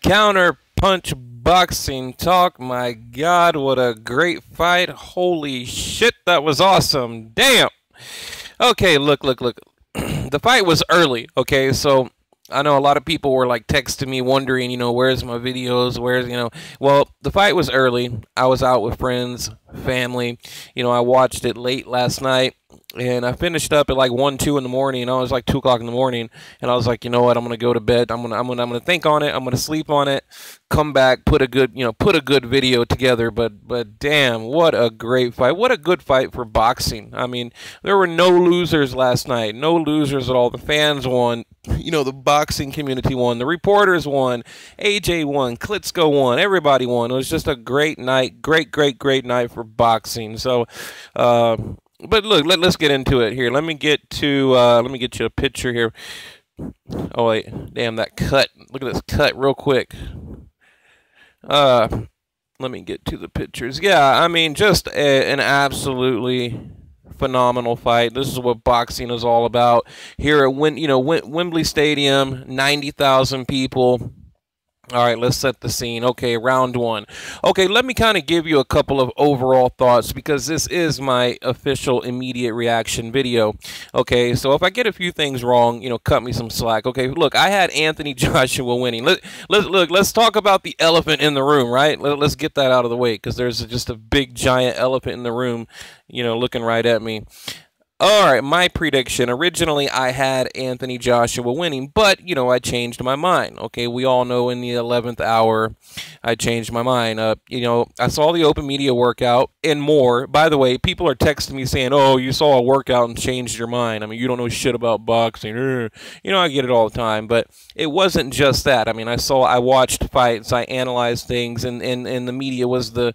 Counter punch boxing talk. My God, what a great fight. Holy shit, that was awesome. Damn. Okay, look. The fight was early, okay? So I know a lot of people were like texting me wondering, where's my videos? Well, the fight was early. I was out with friends, family. I watched it late last night. And I finished up at like 1, 2 in the morning. And I was like 2 o'clock in the morning, and I was like, you know what? I'm gonna go to bed. I'm gonna think on it. I'm gonna sleep on it. Come back, put a good video together. But damn, what a great fight! What a good fight for boxing. I mean, there were no losers last night. No losers at all. The fans won. The boxing community won. The reporters won. AJ won. Klitschko won. Everybody won. It was just a great night. Great night for boxing. So. But look, let's get into it here. Let me get you a picture here. Oh wait, damn that cut. Look at this cut real quick. Let me get to the pictures. Yeah, I mean, just an absolutely phenomenal fight. This is what boxing is all about. Here at Wembley Stadium, 90,000 people. All right, let's set the scene. Okay, round one. Okay, let me kind of give you a couple of overall thoughts because this is my official immediate reaction video. Okay, so if I get a few things wrong, cut me some slack. Okay, look, I had Anthony Joshua winning. Let's talk about the elephant in the room, right? Let's get that out of the way because there's just a big giant elephant in the room, looking right at me. All right, my prediction. Originally, I had Anthony Joshua winning, but, I changed my mind. Okay, we all know in the 11th hour, I changed my mind. I saw the open media workout and more. By the way, people are texting me saying, oh, you saw a workout and changed your mind. I mean, you don't know shit about boxing. I get it all the time, but it wasn't just that. I mean, I watched fights, I analyzed things, and the media was the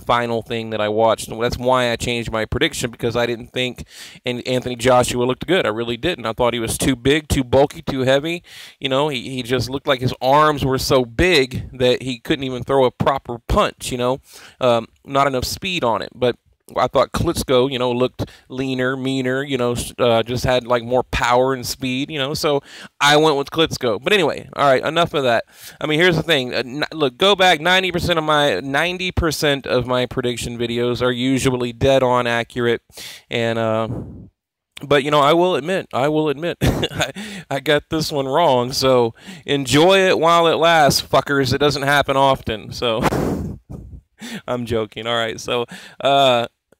final thing that I watched. And that's why I changed my prediction, because I didn't think Anthony Joshua looked good. I really didn't. I thought he was too big, too bulky, too heavy. He just looked like his arms were so big that he couldn't even throw a proper punch, not enough speed on it. But I thought Klitschko, looked leaner, meaner, just had like more power and speed, so I went with Klitschko. But anyway, all right, enough of that. I mean, here's the thing. Look, go back, 90% of my prediction videos are usually dead on accurate, and but I will admit, I got this one wrong. So enjoy it while it lasts, fuckers. It doesn't happen often. So I'm joking. All right. So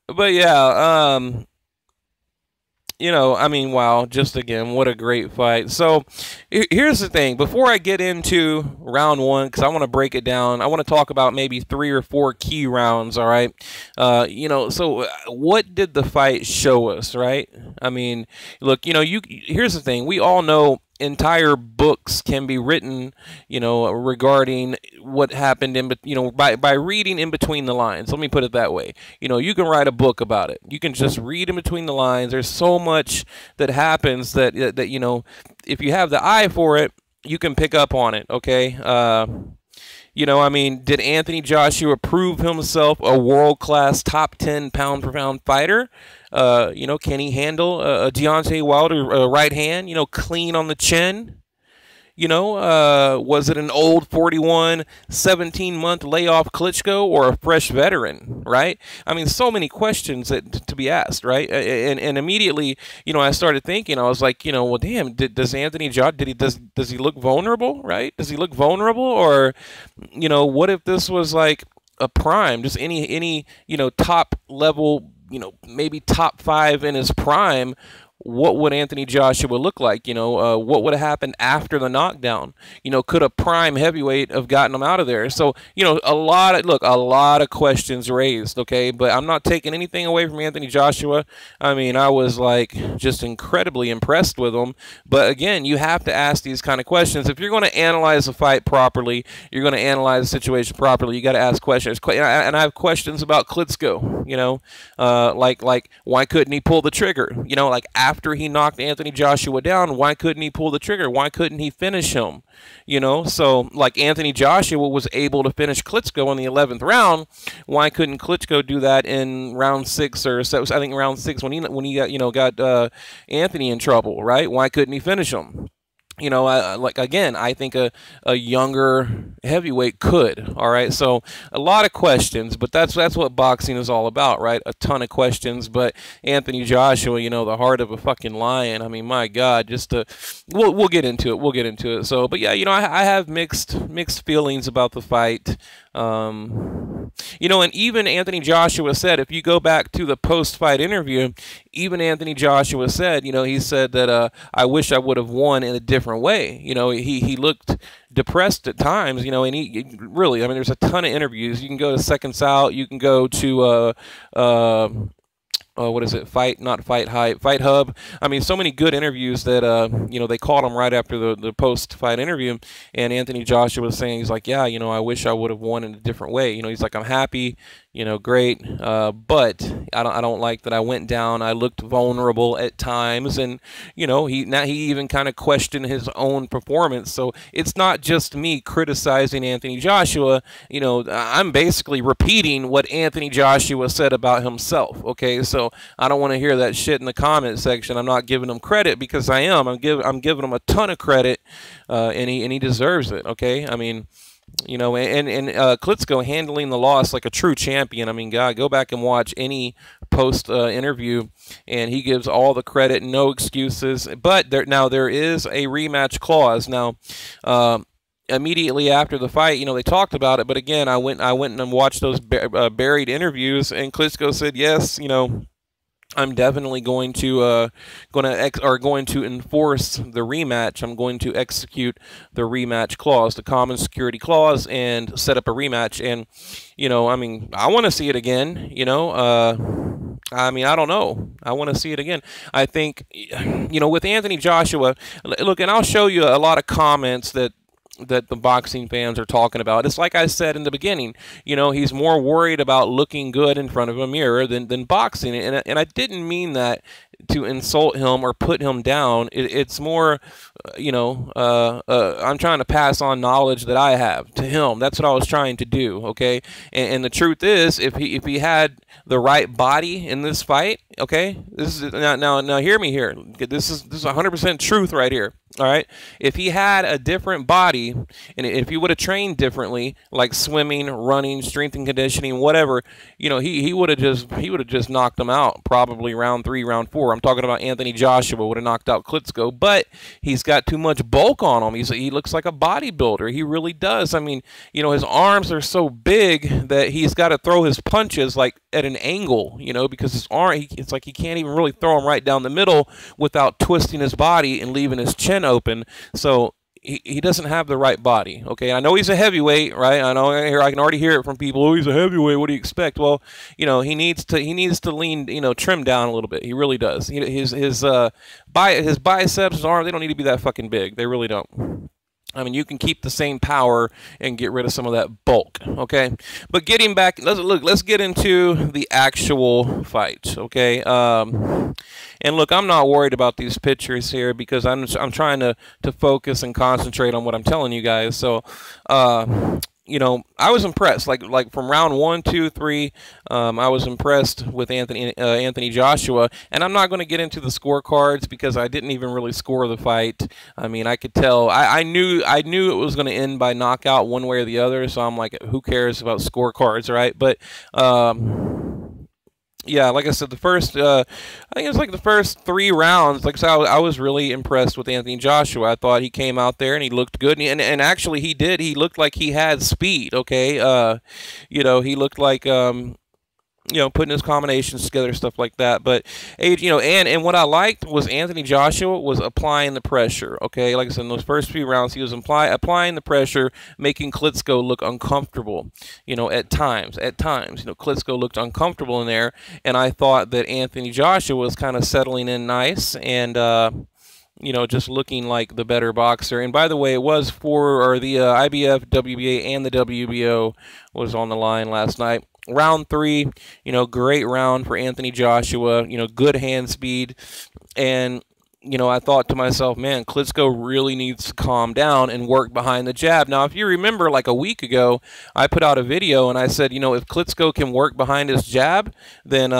but yeah, I mean, wow, just again, what a great fight. So here's the thing. Before I get into round one, because I want to break it down, I want to talk about maybe 3 or 4 key rounds, all right? So what did the fight show us, right? I mean, look, here's the thing. We all know entire books can be written, regarding what happened by reading in between the lines. Let me put it that way. You can write a book about it. You can just read in between the lines. There's so much that happens that if you have the eye for it, you can pick up on it. Okay. I mean, did Anthony Joshua prove himself a world-class top 10 pound-for-pound fighter? Can he handle a Deontay Wilder right hand, clean on the chin? Was it an old 41, 17-month layoff Klitschko or a fresh veteran, right? I mean, so many questions to be asked, right? And immediately, I started thinking, I was like, well, damn, does Anthony Joshua, does he look vulnerable, right? Does he look vulnerable? Or, what if this was like a prime, just any top level, maybe top 5 in his prime? What would Anthony Joshua look like? What would have happened after the knockdown? Could a prime heavyweight have gotten him out of there? So, a lot of questions raised, okay? But I'm not taking anything away from Anthony Joshua. I mean, I was like just incredibly impressed with him. But again, you have to ask these kind of questions. If you're going to analyze a fight properly, you're going to analyze the situation properly, you got to ask questions. And I have questions about Klitschko, like why couldn't he pull the trigger? Like after he knocked Anthony Joshua down, why couldn't he pull the trigger? Why couldn't he finish him? So like Anthony Joshua was able to finish Klitschko in the 11th round. Why couldn't Klitschko do that in round 6 or so? I think round 6 when he got Anthony in trouble, right? Why couldn't he finish him? you know, like again, I think a younger heavyweight could. All right, so a lot of questions, but that's what boxing is all about, right? A ton of questions. But Anthony Joshua, you know, the heart of a fucking lion. I mean, my God, we'll get into it. We'll get into it. So, but yeah, you know, I have mixed feelings about the fight. You know, and even Anthony Joshua said, if you go back to the post-fight interview, even Anthony Joshua said, you know, he said that I wish I would have won in a different way. You know, he looked depressed at times, you know, and he really, I mean, there's a ton of interviews. You can go to Seconds Out, you can go to what is it? Fight, not Fight Hype, Fight Hub. I mean, so many good interviews that you know, they called him right after the post-fight interview, and Anthony Joshua was saying, he's like, yeah, you know, I wish I would have won in a different way. You know, he's like, I'm happy, you know, great, but I don't like that I went down. I looked vulnerable at times, and you know, he even kind of questioned his own performance. So it's not just me criticizing Anthony Joshua. You know, I'm basically repeating what Anthony Joshua said about himself. Okay, so I don't want to hear that shit in the comment section. I'm not giving him credit, because I am. I'm giving him a ton of credit, and he deserves it. Okay, I mean, you know, and Klitschko handling the loss like a true champion. I mean, God, go back and watch any post interview, and he gives all the credit, no excuses. But there is a rematch clause now. Immediately after the fight, you know, they talked about it. But again, I went and watched those buried interviews, and Klitschko said, yes, you know, I'm definitely going to enforce the rematch. I'm going to execute the rematch clause, the common security clause, and set up a rematch. And you know, I mean, I want to see it again. You know, I mean, I don't know. I want to see it again. I think, you know, with Anthony Joshua, look, and I'll show you a lot of comments that the boxing fans are talking about. It's like I said in the beginning, you know, he's more worried about looking good in front of a mirror than boxing. And I didn't mean that to insult him or put him down. It's more, you know, I'm trying to pass on knowledge that I have to him. That's what I was trying to do, okay? And the truth is, if he had the right body in this fight, okay? This is now hear me here. This is 100% truth right here. All right. If he had a different body, and if he would have trained differently, like swimming, running, strength and conditioning, whatever, you know, he would have just knocked him out, probably round 3, round 4. I'm talking about Anthony Joshua would have knocked out Klitschko, but he's got too much bulk on him. He looks like a bodybuilder. He really does. I mean, you know, his arms are so big that he's got to throw his punches like at an angle, you know, because his arm, it's like he can't even really throw them right down the middle without twisting his body and leaving his chin open. So he doesn't have the right body. Okay, I know he's a heavyweight, right? I know I can already hear it from people. Oh, he's a heavyweight. What do you expect? Well, you know, he needs to lean, you know, trim down a little bit. He really does. His biceps, his arms, they don't need to be that fucking big. They really don't. I mean, you can keep the same power and get rid of some of that bulk, okay? But getting back, let's get into the actual fight, okay? And look, I'm not worried about these pictures here because I'm trying to focus and concentrate on what I'm telling you guys. So, you know, I was impressed. Like from round 1, 2, 3, I was impressed with Anthony Joshua. And I'm not going to get into the scorecards because I didn't even really score the fight. I mean, I could tell. I knew it was going to end by knockout one way or the other. So I'm like, who cares about scorecards, right? But yeah, like I said, the first, I think it was like the first 3 rounds. Like I said, I was really impressed with Anthony Joshua. I thought he came out there and he looked good, and actually he did. He looked like he had speed. Okay, you know, he looked like you know, putting his combinations together, stuff like that. But, you know, and what I liked was Anthony Joshua was applying the pressure, okay? Like I said, in those first few rounds, he was applying the pressure, making Klitschko look uncomfortable, you know, at times. You know, Klitschko looked uncomfortable in there, and I thought that Anthony Joshua was kind of settling in nice and, you know, just looking like the better boxer. And by the way, it was the IBF, WBA, and the WBO was on the line last night. Round 3, you know, great round for Anthony Joshua, you know, good hand speed. And, you know, I thought to myself, man, Klitschko really needs to calm down and work behind the jab. Now, if you remember, like a week ago, I put out a video and I said, you know, if Klitschko can work behind his jab, then,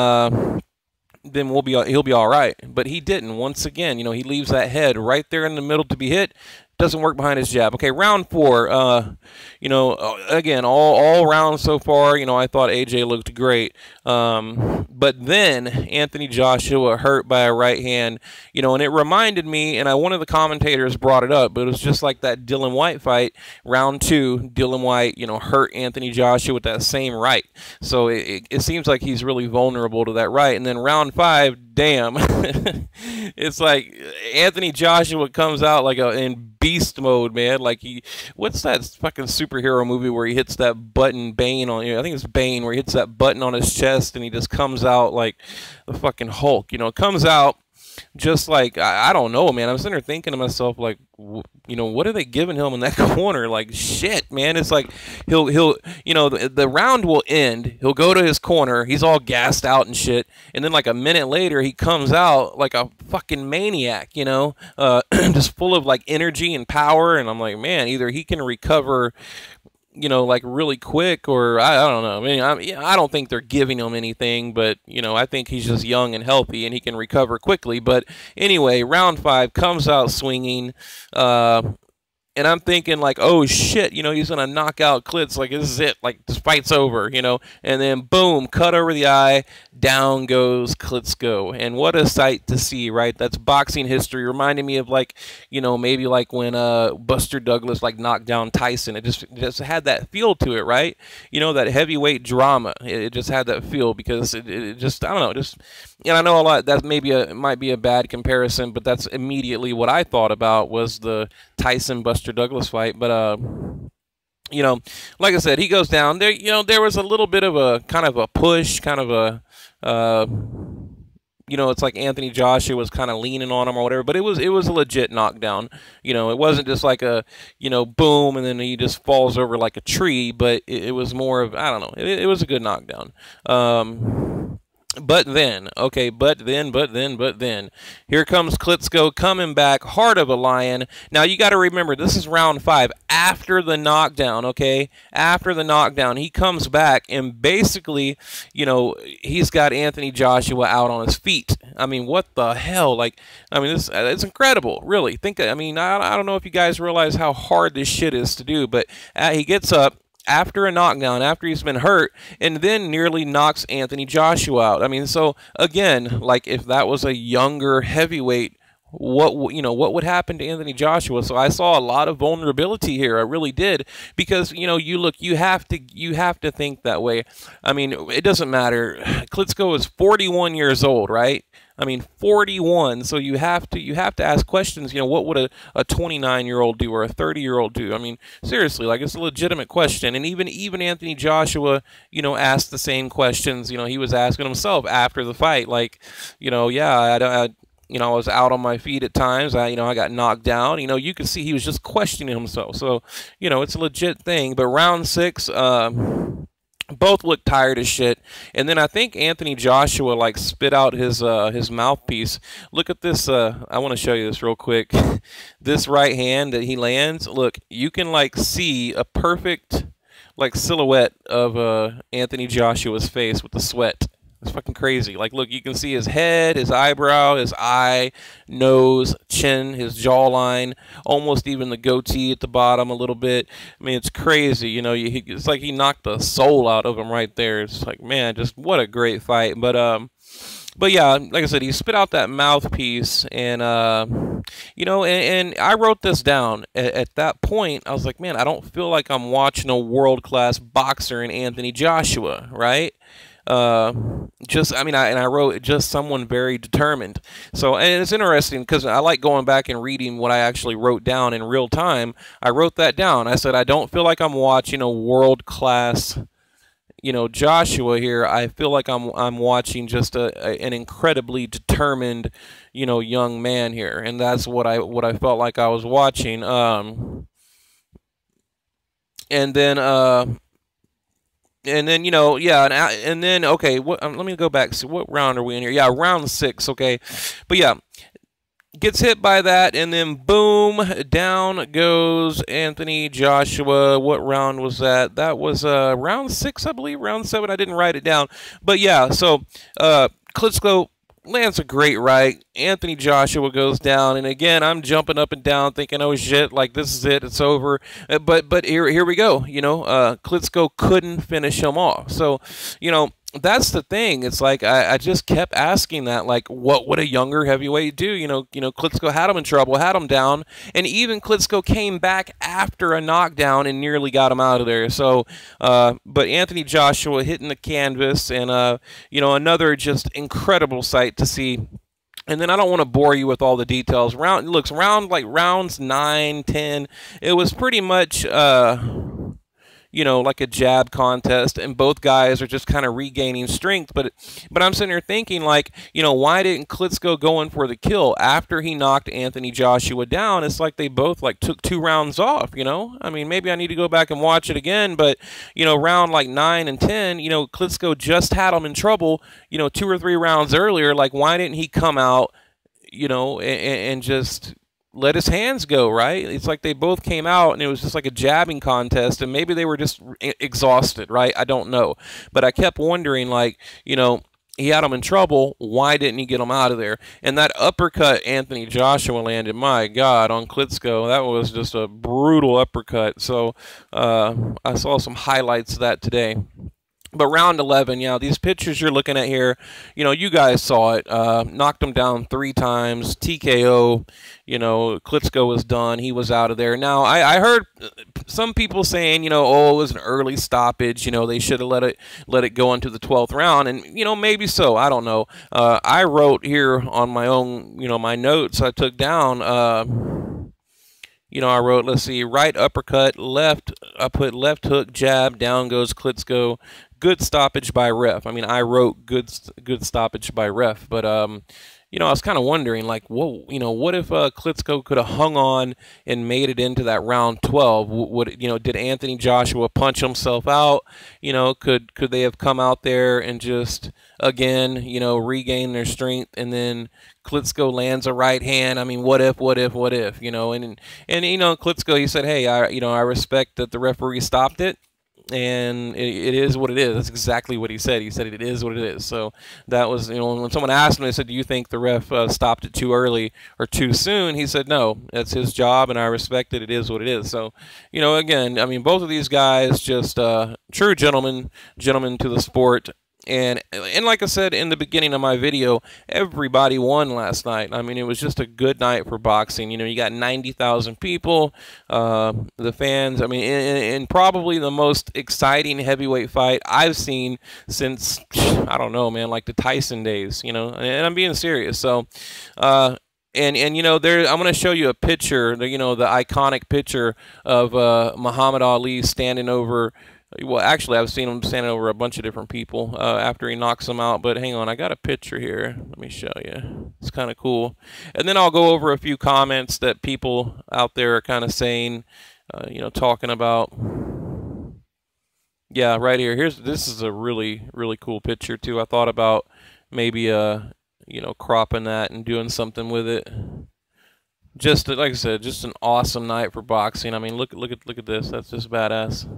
then he'll be all right. But he didn't. Once again, you know, he leaves that head right there in the middle to be hit. Doesn't work behind his jab. Okay, round 4. You know, again, all rounds so far, you know, I thought AJ looked great. But then Anthony Joshua hurt by a right hand, you know, and it reminded me, and one of the commentators brought it up, but it was just like that Dillian Whyte fight, round 2. Dillian Whyte, you know, hurt Anthony Joshua with that same right. So it seems like he's really vulnerable to that right. And then round 5, damn, it's like Anthony Joshua comes out like in beast mode, man. Like what's that fucking superhero movie where he hits that button, Bane, on, I think it's Bane, where he hits that button on his chest and he just comes out like the fucking Hulk, you know, comes out just like, I don't know, man. I'm sitting there thinking to myself, like, you know, what are they giving him in that corner? Like, shit, man. It's like he'll you know, the round will end. He'll go to his corner. He's all gassed out and shit. And then like a minute later, he comes out like a fucking maniac, you know, just full of like energy and power. And I'm like, man, either he can recover, you know, like really quick, or I don't know. I mean, I don't think they're giving him anything, but, you know, I think he's just young and healthy and he can recover quickly. But anyway, round 5 comes out swinging, and I'm thinking like, oh shit, you know, he's gonna knock out Klitz, like this is it, like this fight's over, you know. And then boom, cut over the eye, down goes Klitschko. And what a sight to see, right? That's boxing history. Reminding me of, like, you know, maybe like when Buster Douglas like knocked down Tyson. It just had that feel to it, right? You know, that heavyweight drama. It just had that feel, because it just, I don't know, just. And I know a lot, that might be a bad comparison, but that's immediately what I thought about was the Tyson Buster Douglas fight. But you know, like I said, he goes down there. You know, there was a little bit of a kind of a push, kind of a you know, it's like Anthony Joshua was kind of leaning on him or whatever, but it was a legit knockdown. You know, it wasn't just like a, you know, boom and then he just falls over like a tree, but it was more of, I don't know, it was a good knockdown. But then, okay, but then, here comes Klitschko coming back, heart of a lion. Now, you got to remember, this is round 5, after the knockdown, okay? After the knockdown, he comes back, and basically, you know, he's got Anthony Joshua out on his feet. I mean, what the hell? Like, I mean, it's incredible, really. I mean, I don't know if you guys realize how hard this shit is to do, but he gets up after a knockdown, after he's been hurt, and then nearly knocks Anthony Joshua out. I mean, so again, like if that was a younger heavyweight, what would happen to Anthony Joshua? So I saw a lot of vulnerability here. I really did, because, you know, you have to think that way. I mean, it doesn't matter. Klitschko is 41 years old, right? I mean, 41. So you have to ask questions. You know, what would a 29-year-old do, or a 30-year-old do? I mean, seriously, like, it's a legitimate question. And even Anthony Joshua, you know, asked the same questions. You know, he was asking himself after the fight, like, you know, yeah, you know, I was out on my feet at times. I got knocked down. You know, you could see he was just questioning himself. So, you know, it's a legit thing. But round 6, both looked tired as shit. And then I think Anthony Joshua like spit out his mouthpiece. Look at this. I want to show you this real quick. This right hand that he lands. Look, you can like see a perfect like silhouette of Anthony Joshua's face with the sweat. It's fucking crazy. Like, look, you can see his head, his eyebrow, his eye, nose, chin, his jawline, almost even the goatee at the bottom a little bit. I mean, it's crazy. You know, it's like he knocked the soul out of him right there. It's like, man, just what a great fight. But yeah, like I said, he spit out that mouthpiece, and you know, and I wrote this down. At that point, I was like, man, I don't feel like I'm watching a world-class boxer in Anthony Joshua, right? I wrote just someone very determined. So, and it's interesting because I like going back and reading what I actually wrote down in real time. I wrote that down. I said, I don't feel like I'm watching a world-class, you know, Joshua here. I feel like I'm watching just an incredibly determined, you know, young man here, and that's what I felt like I was watching. And then, you know, yeah, and then, okay, let me go back. So what round are we in here? Yeah, round 6, okay. But yeah, gets hit by that, and then boom, down goes Anthony Joshua. What round was that? That was round 6, I believe, round 7. I didn't write it down. But yeah, so Klitschko lands a great right. Anthony Joshua goes down, and again, I'm jumping up and down, thinking, "Oh shit! Like this is it. It's over." But here we go. Klitschko couldn't finish him off. So, that's the thing. It's like I just kept asking that, like, what would a younger heavyweight do? Klitschko had him in trouble, had him down, and even Klitschko came back after a knockdown and nearly got him out of there. So, but Anthony Joshua hitting the canvas, and another just incredible sight to see. And then I don't want to bore you with all the details. Rounds 9, 10, it was pretty much like a jab contest, and both guys are just kind of regaining strength. But I'm sitting here thinking, like, why didn't Klitschko go in for the kill after he knocked Anthony Joshua down? It's like they both took 2 rounds off. I mean, maybe I need to go back and watch it again. But round 9 and 10, Klitschko just had him in trouble. 2 or 3 rounds earlier. Like, why didn't he come out, and just let his hands go, right? It's like they both came out and it was just like a jabbing contest, and maybe they were just exhausted, right? I don't know. But I kept wondering, like, he had him in trouble. Why didn't he get him out of there? And that uppercut Anthony Joshua landed, my God, on Klitschko, that was just a brutal uppercut. So I saw some highlights of that today. But round 11, these pictures you're looking at here, you guys saw it. Knocked him down 3 times, TKO. Klitschko was done. He was out of there. Now, I heard some people saying, oh, it was an early stoppage. They should have let it go into the 12th round. And, maybe so. I don't know. I wrote here on my own, my notes I took down. I wrote, let's see, right uppercut, left, I put left hook, jab, down goes Klitschko. Good stoppage by ref. I mean, I wrote good stoppage by ref, but I was kind of wondering, like, whoa, what if Klitschko could have hung on and made it into that round 12? Did Anthony Joshua punch himself out? Could they have come out there and just again, regain their strength, and then Klitschko lands a right hand? I mean, what if? And Klitschko, he said, hey, I respect that the referee stopped it. And it is what it is. That's exactly what he said. He said it is what it is. So that was, when someone asked him, they said, do you think the ref stopped it too early or too soon? He said, no, that's his job, and I respect it. It is what it is. So, again, I mean, both of these guys just true gentlemen to the sport. And like I said in the beginning of my video, everybody won last night. I mean, it was just a good night for boxing. You got 90,000 people, the fans. I mean, and probably the most exciting heavyweight fight I've seen since, I don't know, man, like the Tyson days, and I'm being serious. So, I'm going to show you a picture, the iconic picture of Muhammad Ali standing over. Well, actually, I've seen him standing over a bunch of different people after he knocks them out. But hang on, I got a picture here. Let me show you. It's kind of cool. And then I'll go over a few comments that people out there are kind of saying, talking about. Yeah, right here. This is a really, really cool picture, too. I thought about maybe, cropping that and doing something with it. Just, like I said, just an awesome night for boxing. I mean, look at this. That's just badass.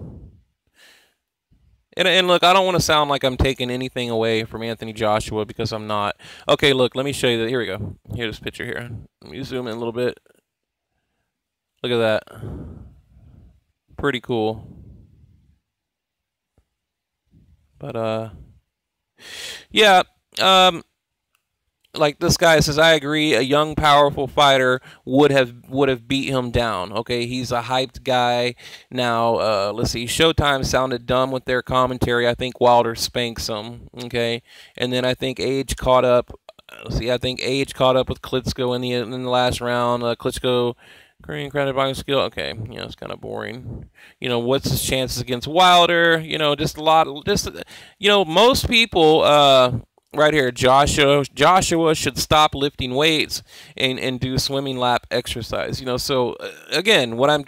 And look, I don't want to sound like I'm taking anything away from Anthony Joshua, because I'm not. Okay, look, let me show you that. Here we go. Here's this picture here. Let me zoom in a little bit. Look at that. Pretty cool. But, yeah, like this guy says, I agree. A young, powerful fighter would have beat him down. Okay, he's a hyped guy. Now, let's see. Showtime sounded dumb with their commentary. I think Wilder spanks him. Okay, and then I think age caught up. Let's see. I think age caught up with Klitschko in the last round. Klitschko, Korean credited boxing skill. Okay, it's kind of boring. What's his chances against Wilder? Just a lot. Most people. Right here, Joshua should stop lifting weights and do swimming lap exercise. So again, what I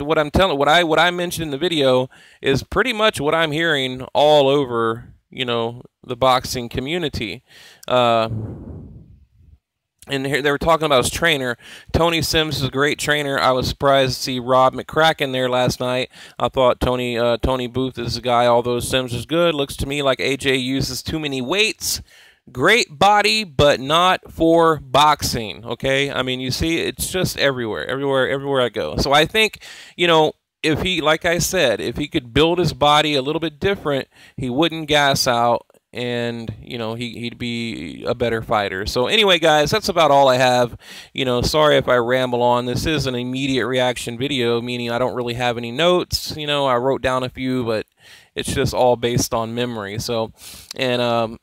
mentioned in the video is pretty much what I'm hearing all over, the boxing community. And here they were talking about his trainer. Tony Sims is a great trainer. I was surprised to see Rob McCracken there last night. I thought Tony Booth is a guy, although Sims is good. Looks to me like AJ uses too many weights. Great body, but not for boxing, okay? I mean, you see, it's just everywhere I go. So I think, you know, if he, like I said, if he could build his body a little bit different, he wouldn't gas out, and, you know, he'd be a better fighter. So anyway, guys, that's about all I have. You know, sorry if I ramble on. This is an immediate reaction video, meaning I don't really have any notes. You know, I wrote down a few, but it's just all based on memory. So, and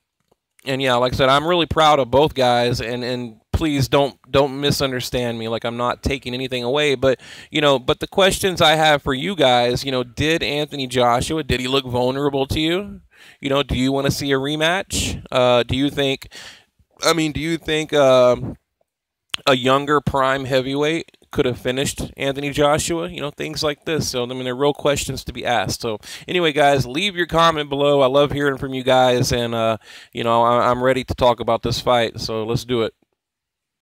yeah, like I said, I'm really proud of both guys, and please don't misunderstand me. Like, I'm not taking anything away, but, you know, but the questions I have for you guys, you know, did Anthony Joshua, did he look vulnerable to you? You know, do you want to see a rematch? Do you think, a younger prime heavyweight could have finished Anthony Joshua? You know, things like this. So, I mean, they're real questions to be asked. So, anyway, guys, leave your comment below. I love hearing from you guys, and, you know, I'm ready to talk about this fight. So, let's do it.